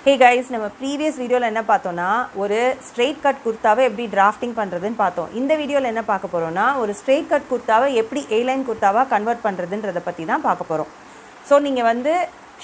Hey guys, நம்ம previous வீடியோல என்ன பார்த்தோம்னா ஒரு straight cut குர்தாவை எப்படி drafting பண்றதுன்னு பார்த்தோம். இந்த வீடியோல என்ன பார்க்க போறோம்னா ஒரு straight cut குர்தாவை எப்படி A-line குர்தாவா கன்வர்ட் பண்றதுன்றத பத்தி தான் பார்க்க போறோம். சோ நீங்க வந்து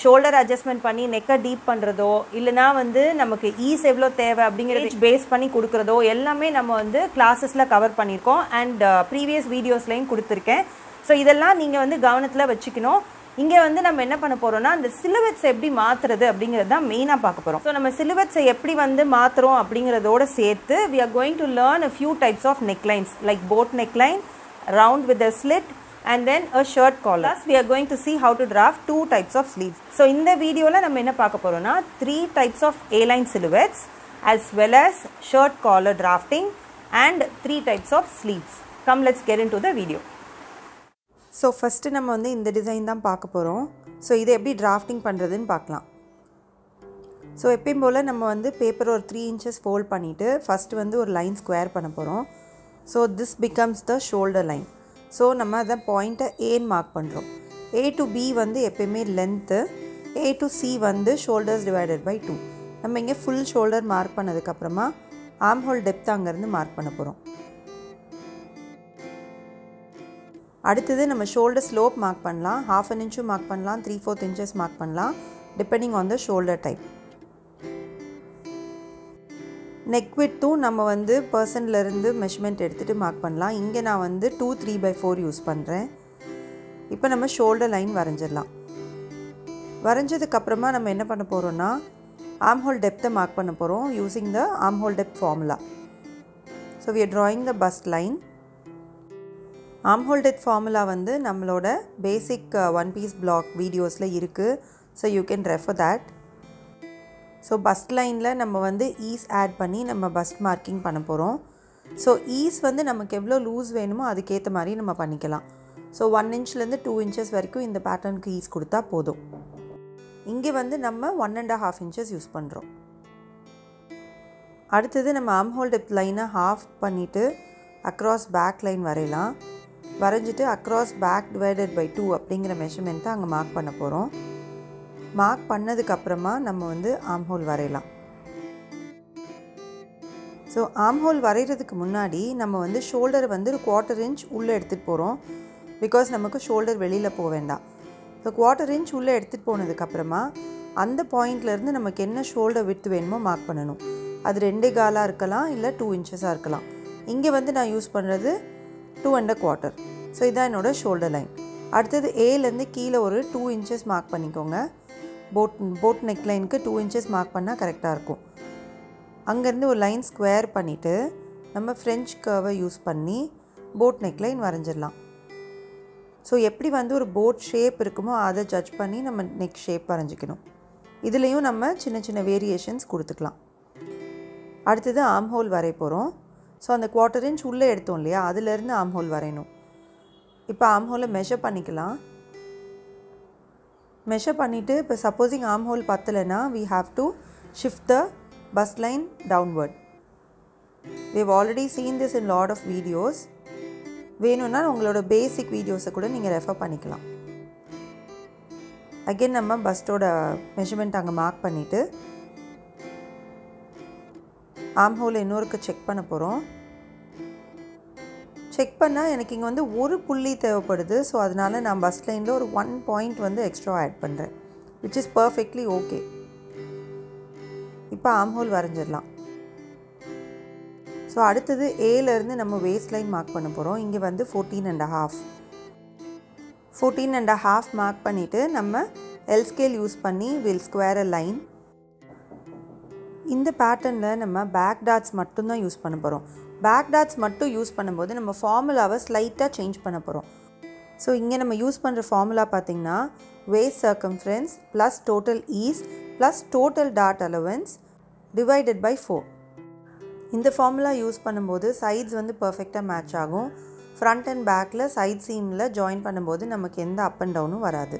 shoulder adjustment பண்ணி neck deep பண்றதோ இல்லனா வந்து நமக்கு ease எவ்வளவு தேவை அப்படிங்கறது பேஸ் பண்ணி கொடுக்கறதோ எல்லாமே நம்ம வந்து கிளாसेसல கவர் பண்ணிருக்கோம் and previous வீடியோஸ்லயும் கொடுத்திருக்கேன். சோ இதெல்லாம் நீங்க வந்து கவனத்துல வச்சுக்கணும். இங்க வந்து நம்ம என்ன பண்ண போறோம்னா அந்த silhouettes எப்படி மாத்துறது அப்படிங்கறது தான் மெயினா பார்க்க போறோம். சோ நம்ம silhouettes எப்படி வந்து மாத்துறோம் அப்படிங்கறதோட சேர்த்து we are going to learn a few types of necklines like boat neckline, round with a slit and then a shirt collar. Plus we are going to see how to draft two types of sleeves. So இந்த வீடியோல நம்ம என்ன பார்க்க போறோம்னா three types of A-line silhouettes as well as shirt collar drafting and three types of sleeves. Come let's get into the video. So first நம்ம வந்து இந்த design தான் பார்க்க போறோம். சோ இதை எப்படி drafting பண்றதுன்னு பார்க்கலாம். சோ எப்பவும் போல நம்ம வந்து பேப்பர் ஒரு 3 inches fold பண்ணிட்டு first வந்து ஒரு லைன் ஸ்கொயர் பண்ண போறோம். So this becomes the shoulder line. So நம்ம அத பாயிண்ட A ன்னு மார்க் பண்றோம். A to B வந்து எப்பவுமே length, A to C வந்து shoulders divided by 2. நம்ம இங்க full shoulder மார்க் பண்ணதுக்கு அப்புறமா armhole depth அங்க இருந்து மார்க் பண்ண போறோம். அடுத்து நம்ம shoulder slope மார்க் பண்ணலாம். 1/2 inch மார்க் பண்ணலாம், 3/4 inches மார்க் பண்ணலாம் depending on the shoulder type. neck width நம்ம வந்து பர்சன்ல இருந்து மெஷர்மென்ட் எடுத்துட்டு மார்க் பண்ணலாம். இங்க நான் வந்து 2 3/4 யூஸ் பண்றேன். இப்போ நம்ம shoulder line வரைஞ்சிரலாம். வரைஞ்சதுக்கு அப்புறமா நம்ம என்ன பண்ண போறோம்னா armhole depth மார்க் பண்ண போறோம் using the armhole depth formula. So we are drawing the bust line. Armhole depth formula வந்து நம்மளோட basic one piece block videosல இருக்கு. So you can refer that. So bust lineல நம்ம வந்து ease add பண்ணி நம்ம bust marking பண்ண போறோம். So ease வந்து நமக்கு எவ்வளவு லூஸ் வேணுமோ அதுக்கு ஏத்த மாதிரி நம்ம பண்ணிக்கலாம். So 1 inchல இருந்து 2 inches வரைக்கும் இந்த பேட்டர்னுக்கு ease கொடுத்தா போதும். இங்க வந்து நம்ம 1.5 inches யூஸ் பண்றோம். அடுத்து நம்ம armhole depth line half பண்ணிட்டு across back line வரையலாம். வரைஞ்சிட்டு across back divided by 2 அப்படிங்கற மெஷர்மென்ட் அங்க மார்க் பண்ண போறோம். மார்க் பண்ணதுக்கு அப்புறமா நம்ம வந்து armhole வரையலாம். சோ armhole வரையிறதுக்கு முன்னாடி நம்ம வந்து shoulder வந்து 1/4 inch உள்ள எடுத்துட்டு போறோம். because நமக்கு shoulder வெளியில போக வேண்டாம். சோ 1/4 inch உள்ள எடுத்துட்டு போனதுக்கு அப்புறமா அந்த பாயிண்ட்ல இருந்து நமக்கு என்ன shoulder width வேணுமோ மார்க் பண்ணனும். அது 2.25 இருக்கலாம் இல்ல 2 inches இருக்கலாம். இங்க வந்து நான் யூஸ் பண்றது 2.25. சோ இதான் என்னோட shoulder line. அடுத்து A ல இருந்து கீழ ஒரு 2 inches மார்க் பண்ணிக்கோங்க. boat neckline-க்கு 2 inches மார்க் பண்ணா கரெக்ட்டா இருக்கும். அங்க இருந்து ஒரு லைன் ஸ்கொயர் பண்ணிட்டு நம்ம French curve யூஸ் பண்ணி boat neckline வரைஞ்சிரலாம். சோ எப்படி வந்து ஒரு boat shape இருக்குமோ அதை ஜட்ஜ் பண்ணி நம்ம neck shape வரைஞ்சிக்கணும். இதுலயும் நம்ம சின்ன சின்ன வேரியேஷன்ஸ் கொடுத்துக்கலாம். அடுத்து armhole வரைய போறோம். சோ அந்த 1/4 inch உள்ள எடுத்தோம் இல்லையா அதில இருந்து armhole வரையணும். இப்போ armhole மெஷர் பண்ணிக்கலாம். மெஷர் பண்ணிட்டு இப்போ supposing armhole பத்தலனா we have to shift the bust line downward. We have already seen this in lot of videos. வேணும்னா உங்களோட பேசிக் வீடியோஸை கூட நீங்க ரெஃபர் பண்ணிக்கலாம். again நம்ம பஸ்டோட மெஷர்மென்ட் அங்க மார்க் பண்ணிட்டு armhole இன்னொருக்கு செக் பண்ண போறோம். செக் பண்ணா எனக்கு இங்க வந்து ஒரு புள்ளி தேவைப்படுது. சோ அதனால நான் bust lineல ஒரு 1 point வந்து எக்ஸ்ட்ரா ஆட் பண்றேன். which is perfectly okay. இப்போ armhole வரைஞ்சிரலாம். சோ அடுத்து A ல இருந்து நம்ம waist line மார்க் பண்ண போறோம். இங்க வந்து 14.5. 14.5 மார்க் பண்ணிட்டு நம்ம L scale யூஸ் பண்ணி we'll square a line. இந்த பேட்டர்ன்ல நம்ம பேக் டாட்ஸ் மட்டும் தான் யூஸ் பண்ண போறோம். பேக் டாட்ஸ் மட்டும் யூஸ் பண்ணும்போது நம்ம ஃபார்முலாவை ஸ்லைட்டா சேஞ்ச் பண்ண போறோம். சோ இங்க நம்ம யூஸ் பண்ற ஃபார்முலா பாத்தீங்கன்னா waist circumference plus total ease plus total dart allowance divided by 4. இந்த ஃபார்முலா யூஸ் பண்ணும்போது சைட்ஸ் வந்து பெர்ஃபெக்ட்டா மேட்ச் ஆகும். ஃப்ரண்ட் அண்ட் பேக்ல சைடு சீம்ல ஜாயின் பண்ணும்போது நமக்கு எந்த அப் அண்ட் டவுனும் வராது.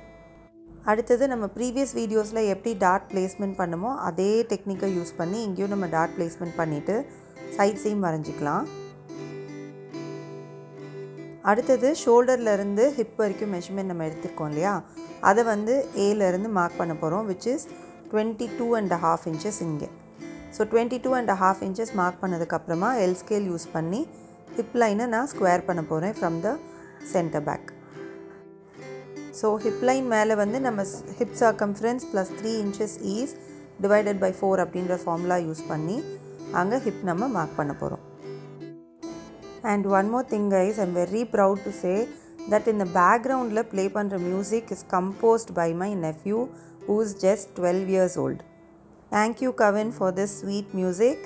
அடுத்து நம்ம previous வீடியோஸ்ல எப்படி டாட் பிளேஸ்மென்ட் பண்ணமோ அதே டெக்னிக்கை யூஸ் பண்ணி இங்கேயும் நம்ம டாட் பிளேஸ்மென்ட் பண்ணிட்டு சைடு சீம் வரைஞ்சிக்கலாம். அடுத்து ஷோல்டர்ல இருந்து ஹிப் வரைக்கும் மெஷர்மென்ட் நம்ம எடுத்துக்கோம் இல்லையா அதை வந்து A ல இருந்து மார்க் பண்ண போறோம் which is 22.5 inches இங்கே. ஸோ 22.5 inches மார்க் பண்ணதுக்கப்புறமா எல் ஸ்கேல் யூஸ் பண்ணி ஹிப் லைனை நான் ஸ்கொயர் பண்ண போகிறேன் from the centre back. So hip line மேலே வந்து நம்ம hip circumference plus 3 inches is divided by 4 அப்படின்ற ஃபார்முலா யூஸ் பண்ணி அங்கே ஹிப் நம்ம மார்க் பண்ண போகிறோம். And one more thing guys, I'm very proud to say that in the background la play பண்ணுற music is composed by my nephew who is just 12 years old. Thank you Kavin for this sweet music.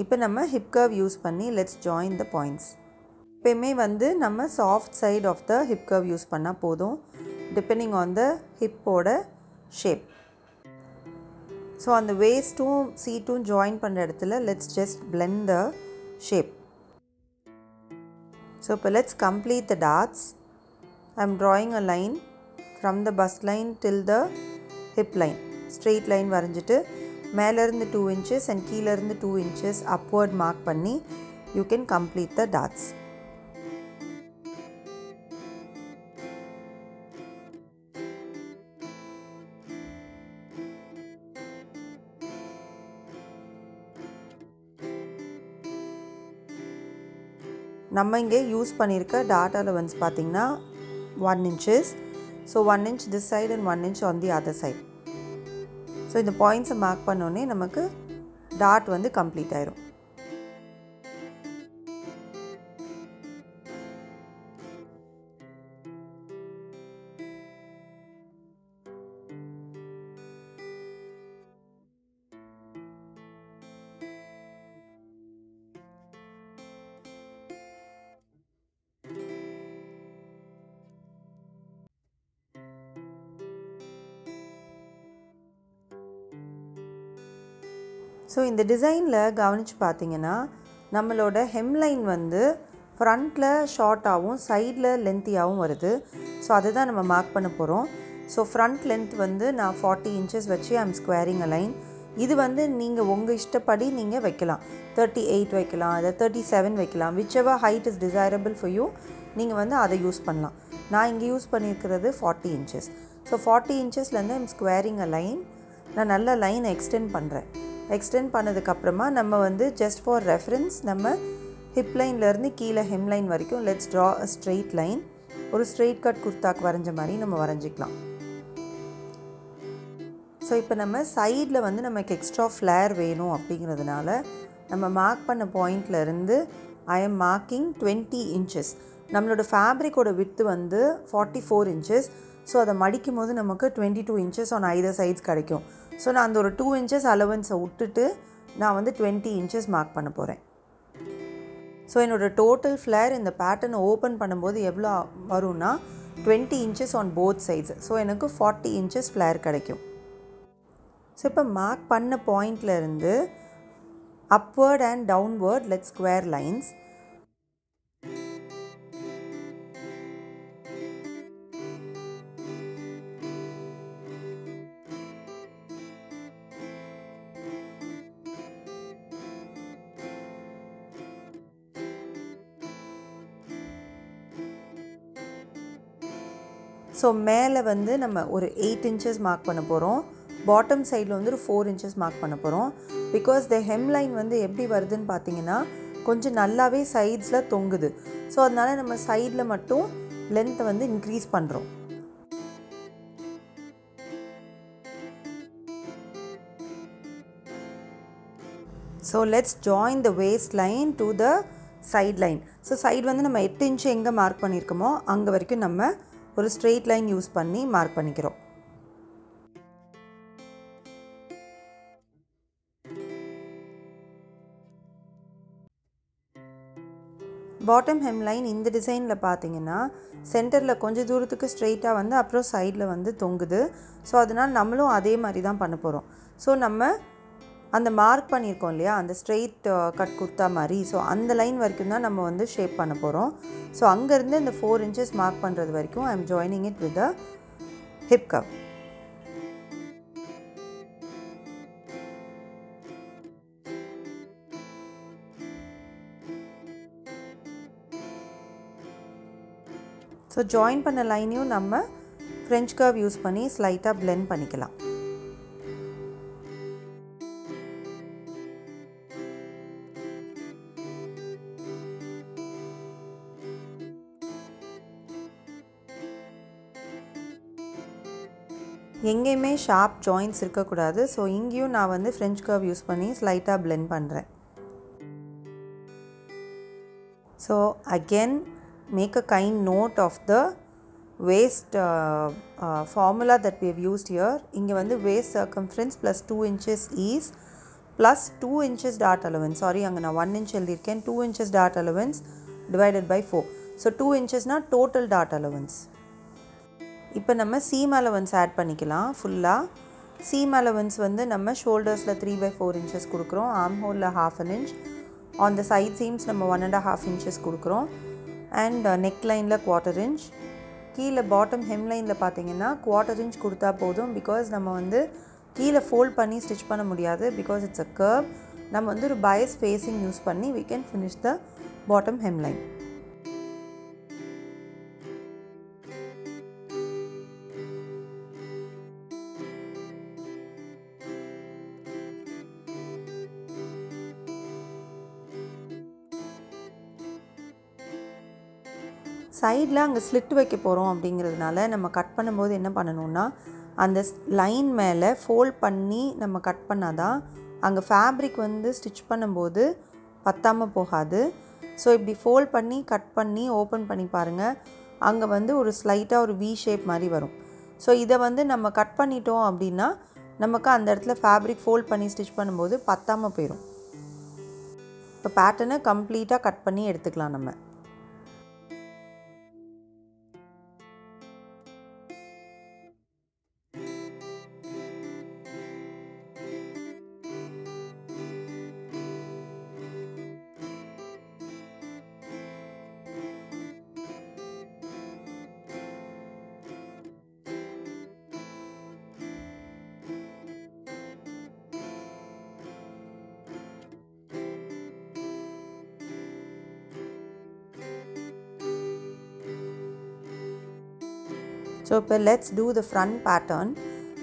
இப்போ நம்ம hip curve use பண்ணி let's join the points. எப்பயுமே வந்து நம்ம soft side of the hip curve use பண்ணால் போதும் depending on the hip ஓட shape. So அந்த waist-ம் seat-ம் join பண்ணுற இடத்துல let's just blend the shape. So let's complete the dots. I am drawing a line from the bust line till the hip line. Straight line வரைஞ்சிட்டு மேலேருந்து 2 inches and கீழேருந்து 2 inches upward mark பண்ணி you can complete the dots. நம்ம இங்கே use பண்ணியிருக்க dot allowance பார்த்திங்கன்னா 1 inches. So 1 inch this side and 1 inch on the other side. So இந்த பாயிண்ட்ஸை மார்க் பண்ணோன்னே நமக்கு டாட் வந்து கம்ப்ளீட் ஆயிரும். ஸோ இந்த டிசைனில் கவனித்து பார்த்தீங்கன்னா நம்மளோட ஹெம்லைன் வந்து ஃப்ரண்ட்டில் ஷார்ட்டாகவும் சைடில் லென்த்தியாகவும் வருது. ஸோ அதுதான் நம்ம மார்க் பண்ண போகிறோம். ஸோ ஃப்ரண்ட் லென்த் வந்து நான் 40 inches வச்சு ஐம் ஸ்கொயரிங் அ லைன். இது வந்து நீங்கள் உங்கள் இஷ்டப்படி நீங்கள் வைக்கலாம். 38 வைக்கலாம், அதை 37 வைக்கலாம். whichever height is desirable for you நீங்கள் வந்து அதை யூஸ் பண்ணலாம். நான் இங்கே யூஸ் பண்ணியிருக்கிறது 40 inches. ஸோ 40 inchesலேருந்து ஐம் ஸ்கொயரிங் அ லைன். நான் நல்ல லைன் எக்ஸ்டெண்ட் பண்ணுறேன். எக்ஸ்டெண்ட் பண்ணதுக்கப்புறமா நம்ம வந்து ஜஸ்ட் ஃபார் ரெஃபரன்ஸ் நம்ம ஹிப் லைன்லேருந்து கீழே ஹெம் லைன் வரைக்கும் let's draw a straight line. ஒரு ஸ்ட்ரெயிட் கட் குர்தாக்கு வரைஞ்ச மாதிரி நம்ம வரைஞ்சிக்கலாம். ஸோ இப்போ நம்ம சைடில் வந்து நமக்கு எக்ஸ்ட்ரா ஃப்ளேர் வேணும் அப்படிங்கிறதுனால நம்ம மார்க் பண்ண பாயிண்ட்லேருந்து ஐ எம் மார்க்கிங் 20 inches. நம்மளோட ஃபேப்ரிக்கோட வித்து வந்து 44 inches. ஸோ அதை மடிக்கும் போது நமக்கு 22 inches ஆன் ஐதர் சைட்ஸ் கிடைக்கும். ஸோ நான் அந்த ஒரு 2 inches அலவன்ஸை விட்டுட்டு நான் வந்து 20 inches மார்க் பண்ண போகிறேன். ஸோ என்னோடய டோட்டல் ஃப்ளேர் இந்த பேட்டர்னை ஓப்பன் பண்ணும்போது எவ்வளோ வரும்னா 20 inches on both sides. So எனக்கு 40 inches ஃப்ளேர் கிடைக்கும். ஸோ இப்போ மார்க் பண்ண பாயிண்ட்லேருந்து upward and downward let square lines. So மேலே வந்து நம்ம ஒரு 8 inches மார்க் பண்ண போகிறோம். பாட்டம் சைடில் வந்து ஒரு 4 inches மார்க் பண்ண போகிறோம். பிகாஸ் த ஹெம் லைன் வந்து எப்படி வருதுன்னு பார்த்தீங்கன்னா கொஞ்சம் நல்லாவே சைட்ஸில் தொங்குது. ஸோ அதனால் நம்ம சைடில் மட்டும் லென்த்தை வந்து இன்க்ரீஸ் பண்ணுறோம். So let's join the waist line to the side line. So side வந்து நம்ம 8 inch எங்கே மார்க் பண்ணியிருக்கோமோ அங்கே வரைக்கும் நம்ம ஒரு ஸ்ட்ரெயிட் லைன் யூஸ் பண்ணி மார்க் பண்ணிக்கிறோம். பாட்டம் ஹெம் லைன் இந்த டிசைனில் பார்த்தீங்கன்னா சென்டரில் கொஞ்சம் தூரத்துக்கு ஸ்ட்ரெயிட்டாக வந்து அப்புறம் சைடில் வந்து தொங்குது. ஸோ அதனால் நம்மளும் அதே மாதிரி தான் பண்ண போகிறோம். ஸோ நம்ம அந்த மார்க் பண்ணியிருக்கோம் இல்லையா அந்த ஸ்ட்ரெயிட் கட் குர்த்தா மாதிரி, ஸோ அந்த லைன் வரைக்கும் தான் நம்ம வந்து ஷேப் பண்ண போகிறோம். ஸோ அங்கேருந்து இந்த 4 inches மார்க் பண்ணுறது வரைக்கும் I am joining it with the hip curve. So join பண்ண லைனையும் நம்ம ஃப்ரெஞ்ச் கர்வ் யூஸ் பண்ணி ஸ்லைட்டாக பிளெண்ட் பண்ணிக்கலாம். எங்கேயுமே ஷார்ப் ஜாயின்ட்ஸ் இருக்கக்கூடாது. ஸோ இங்கேயும் நான் வந்து ஃப்ரெஞ்ச் கர்வ் யூஸ் பண்ணி ஸ்லைட்டாக பிளெண்ட் பண்ணுறேன். So again make a kind note of the waist formula that we have used here. இங்கே வந்து waist circumference plus 2 inches is plus 2 inches dart allowance. Sorry, அங்கே நான் 1 inch எழுதியிருக்கேன். 2 inches dart allowance divided by 4. So 2 inches na total dart allowance. இப்போ நம்ம seam allowance add பண்ணிக்கலாம் ஃபுல்லாக. seam allowance வந்து நம்ம ஷோல்டர்ஸில் 3/4 inches கொடுக்குறோம். arm holeல 1/2 inch. on the side seams நம்ம 1.5 inches கொடுக்குறோம். and necklineல 1/4 inch. கீழே பாட்டம் ஹெம்லைனில் பார்த்தீங்கன்னா 1/4 inch கொடுத்தா போதும். பிகாஸ் நம்ம வந்து கீழே ஃபோல்ட் பண்ணி ஸ்டிச் பண்ண முடியாது. Because it's a curve. நம்ம வந்து ஒரு பைஸ் ஃபேஸிங் யூஸ் பண்ணி we can finish the bottom hemline. சைடில் அங்கே ஸ்லிட் வைக்க போகிறோம் அப்படிங்கிறதுனால நம்ம கட் பண்ணும்போது என்ன பண்ணணும்னா அந்த லைன் மேலே ஃபோல்ட் பண்ணி நம்ம கட் பண்ணால் தான் அங்கே ஃபேப்ரிக் வந்து ஸ்டிச் பண்ணும்போது பத்தாமல் போகாது. ஸோ இப்படி ஃபோல்ட் பண்ணி கட் பண்ணி ஓப்பன் பண்ணி பாருங்கள். அங்கே வந்து ஒரு ஸ்லைட்டாக ஒரு வி ஷேப் மாதிரி வரும். ஸோ இதை வந்து நம்ம கட் பண்ணிட்டோம் அப்படின்னா நமக்கு அந்த இடத்துல ஃபேப்ரிக் ஃபோல்ட் பண்ணி ஸ்டிச் பண்ணும்போது பத்தாமல் போயிடும். இப்போ பேட்டர்னை கம்ப்ளீட்டாக கட் பண்ணி எடுத்துக்கலாம் நம்ம. ஸோ இப்போ let's do the front pattern.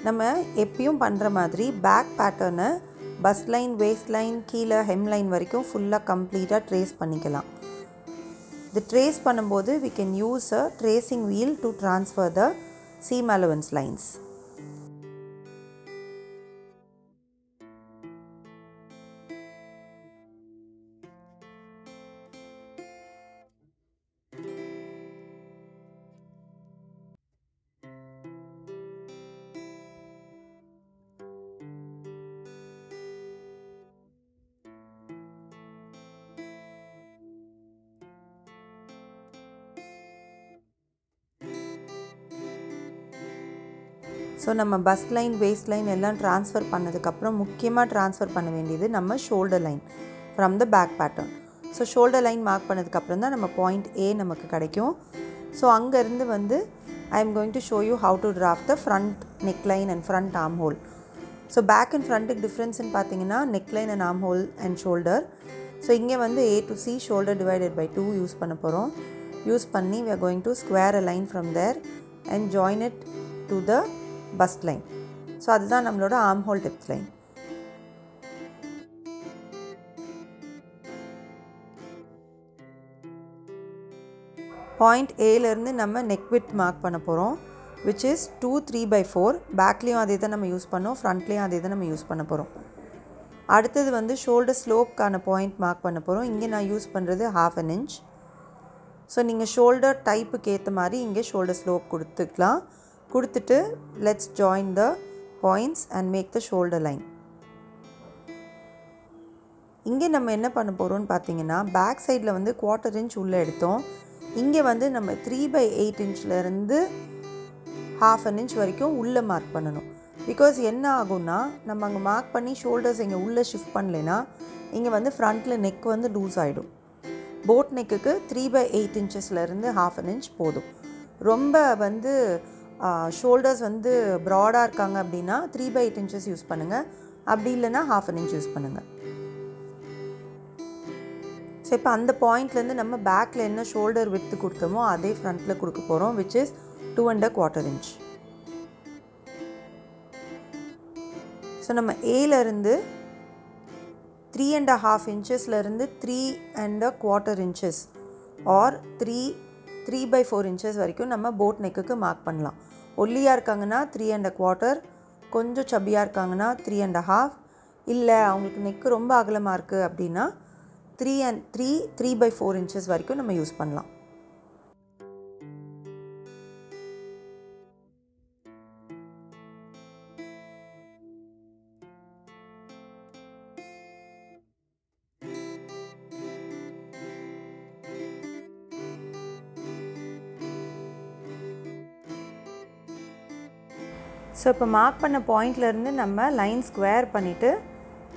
நம்ம எப்பயும் பண்ணுற மாதிரி பேக் பேட்டர்னை பஸ்ட் லைன், வேஸ்ட் லைன், கீழே ஹெம்லைன் வரைக்கும் ஃபுல்லாக கம்ப்ளீட்டாக ட்ரேஸ் பண்ணிக்கலாம். இது ட்ரேஸ் பண்ணும்போது we can use a tracing wheel to transfer the seam allowance lines. So நம்ம பஸ்ட் லைன், வேஸ்ட் லைன் எல்லாம் ட்ரான்ஸ்ஃபர் பண்ணதுக்கப்புறம் முக்கியமாக ட்ரான்ஸ்ஃபர் பண்ண வேண்டியது நம்ம shoulder line from the back pattern. So shoulder line mark பண்ணதுக்கப்புறம் தான் நம்ம பாயிண்ட் ஏ நமக்கு கிடைக்கும். ஸோ அங்கேருந்து வந்து I am going to show you how to draft the front neck line and front arm hole. So back and ஃப்ரண்ட்டுக்கு டிஃப்ரென்ஸ்னு பார்த்தீங்கன்னா neck line and arm hole and shoulder. So இங்கே வந்து A to C shoulder divided by 2 use பண்ண போகிறோம். Use பண்ணி we are going to square a line from there and join it to the bust line. So அதுதான் நம்மளோட arm hole depth line. Point ஏலேருந்து நம்ம neck with mark பண்ண போகிறோம், which is 2 3/4. பேக்லேயும் அதே தான் நம்ம யூஸ் பண்ணோம், ஃப்ரண்ட்லேயும் அதே தான் நம்ம யூஸ் பண்ண போகிறோம். அடுத்தது வந்து ஷோல்டர் ஸ்லோப்க்கான பாயிண்ட் மார்க் பண்ண போகிறோம். இங்கே நான் யூஸ் பண்ணுறது 1/2 inch. ஸோ நீங்கள் ஷோல்டர் டைப்புக்கு ஏற்ற மாதிரி இங்கே ஷோல்டர் ஸ்லோப் கொடுத்துக்கலாம். கொடுத்துட்டு let's join the points and make the shoulder line. இங்கே நம்ம என்ன பண்ண போகிறோம்னு பார்த்தீங்கன்னா பேக் சைடில் வந்து 1/4 inch உள்ளே எடுத்தோம். இங்கே வந்து நம்ம 3/8 inchலேருந்து 1/2 inch வரைக்கும் உள்ளே மார்க் பண்ணணும். பிகாஸ் என்ன ஆகும்னா நம்ம அங்கே மார்க் பண்ணி ஷோல்டர்ஸ் இங்கே உள்ளே ஷிஃப்ட் பண்ணலைன்னா இங்கே வந்து ஃப்ரண்ட்டில் நெக் வந்து லூஸ் ஆகிடும். போட் நெக்குக்கு 3/8 inchலேருந்து 1/2 inch போதும். ரொம்ப வந்து ஷோல்டர்ஸ் வந்து ப்ராடாக இருக்காங்க அப்படின்னா 3/8 inches யூஸ் பண்ணுங்கள். அப்படி இல்லைன்னா 1/2 inch யூஸ் பண்ணுங்கள். ஸோ இப்போ அந்த பாயிண்ட்லேருந்து நம்ம பேக்கில் என்ன ஷோல்டர் வித்து கொடுத்தோமோ அதே ஃப்ரண்ட்டில் கொடுக்க போகிறோம், which is 2.25 inch. ஸோ நம்ம ஏலேருந்து 3.5 inchesலேருந்து 3.25 inches ஆர் 3/4 inches வரைக்கும் நம்ம போட் நெக்குக்கு மார்க் பண்ணலாம். ஒல்லியாக இருக்காங்கன்னா 3¼ கொஞ்சம் சப்பியாக இருக்காங்கன்னா 3½ இல்லை அவங்களுக்கு நெக்கு ரொம்ப அகலமாக இருக்குது அப்படின்னா 3/4 inches வரைக்கும் நம்ம யூஸ் பண்ணலாம். ஸோ இப்போ மார்க் பண்ண பாயிண்ட்லேருந்து நம்ம லைன் ஸ்கொயர் பண்ணிவிட்டு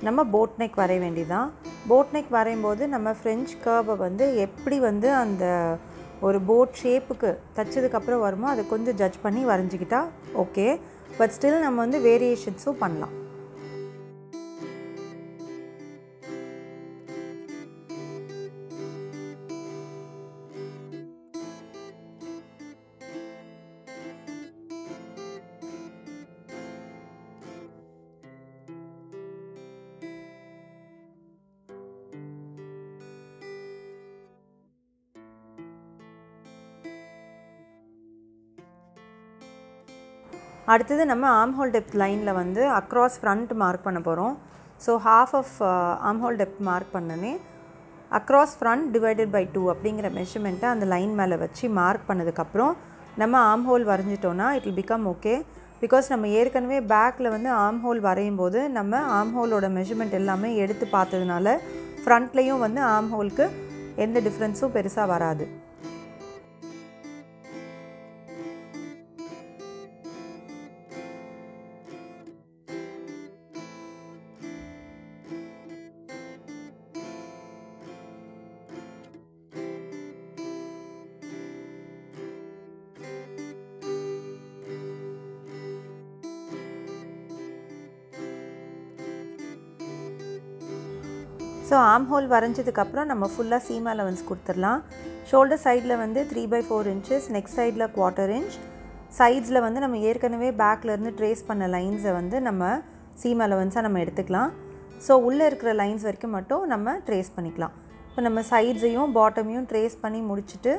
நம்ம போட் நெக் வரைய வேண்டியதான். போட் நெக் வரையும்போது நம்ம ஃப்ரெஞ்ச் கர்வை வந்து எப்படி வந்து அந்த ஒரு போட் ஷேப்புக்கு தைச்சதுக்கப்புறம் வருமோ அதை கொஞ்சம் ஜட்ஜ் பண்ணி வரைஞ்சிக்கிட்டா ஓகே. பட் ஸ்டில் நம்ம வந்து வேரியேஷன்ஸும் பண்ணலாம். அடுத்தது நம்ம ஆர்ம்ஹோல் டெப்த் லைனில் வந்து அக்ராஸ் ஃப்ரண்ட் மார்க் பண்ண போகிறோம். So half of armhole depth mark பண்ணனே அக்ராஸ் ஃப்ரண்ட் டிவைடட் பை 2 அப்படிங்கிற மெஷர்மெண்ட்டை அந்த லைன் மேலே வச்சு மார்க் பண்ணதுக்கப்புறம் நம்ம ஆர்ம்ஹோல் வரைஞ்சிட்டோன்னா it will become okay. Because நம்ம ஏற்கனவே பேக்கில் வந்து ஆர்ம்ஹோல் வரையும் போது நம்ம ஆர்ம்ஹோலோட மெஷர்மெண்ட் எல்லாமே எடுத்து பார்த்ததுனால ஃப்ரண்ட்லேயும் வந்து ஆர்ம்ஹோலுக்கு எந்த டிஃப்ரென்ஸும் பெருசாக வராது. ஸோ ஆர்ம்ஹோல் வரைஞ்சதுக்கப்புறம் நம்ம ஃபுல்லாக சீம் அலவன்ஸ் கொடுத்துடலாம். ஷோல்டர் சைடில் வந்து 3/4 inches, நெக் சைடில் 1/4 inch, சைட்ஸில் வந்து நம்ம ஏற்கனவே பேக்லேருந்து ட்ரேஸ் பண்ண லைன்ஸை வந்து நம்ம சீம் அலவன்ஸாக நம்ம எடுத்துக்கலாம். ஸோ உள்ளே இருக்கிற லைன்ஸ் வரைக்கும் மட்டும் நம்ம ட்ரேஸ் பண்ணிக்கலாம். இப்போ நம்ம சைட்ஸையும் பாட்டமையும் ட்ரேஸ் பண்ணி முடிச்சுட்டு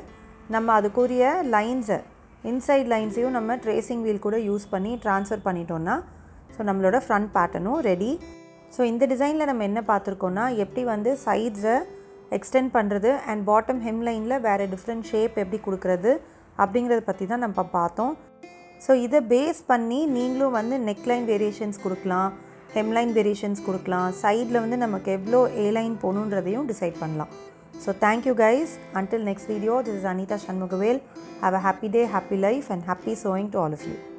நம்ம அதுக்குரிய லைன்ஸை இன்சைட் லைன்ஸையும் நம்ம ட்ரேசிங் வீல் கூட யூஸ் பண்ணி ட்ரான்ஸ்ஃபர் பண்ணிட்டோன்னா ஸோ நம்மளோட ஃப்ரண்ட் பேட்டர்னும் ரெடி. ஸோ இந்த டிசைனில் நம்ம என்ன பார்த்துருக்கோன்னா எப்படி வந்து சைட்ஸை எக்ஸ்டெண்ட் பண்ணுறது அண்ட் பாட்டம் ஹெம்லைனில் வேறு டிஃப்ரெண்ட் ஷேப் எப்படி கொடுக்குறது அப்படிங்கிறத பற்றி தான் நம்ம பார்த்தோம். ஸோ இதை பேஸ் பண்ணி நீங்களும் வந்து நெக்லைன் வேரியேஷன்ஸ் கொடுக்கலாம், ஹெம்லைன் வேரியேஷன்ஸ் கொடுக்கலாம், சைடில் வந்து நமக்கு எவ்வளோ ஏலைன் போகணுன்றதையும் டிசைட் பண்ணலாம். So thank you guys. Until next video, this is Anita Shanmugavel. Have a happy day, happy life and happy sewing to all of you.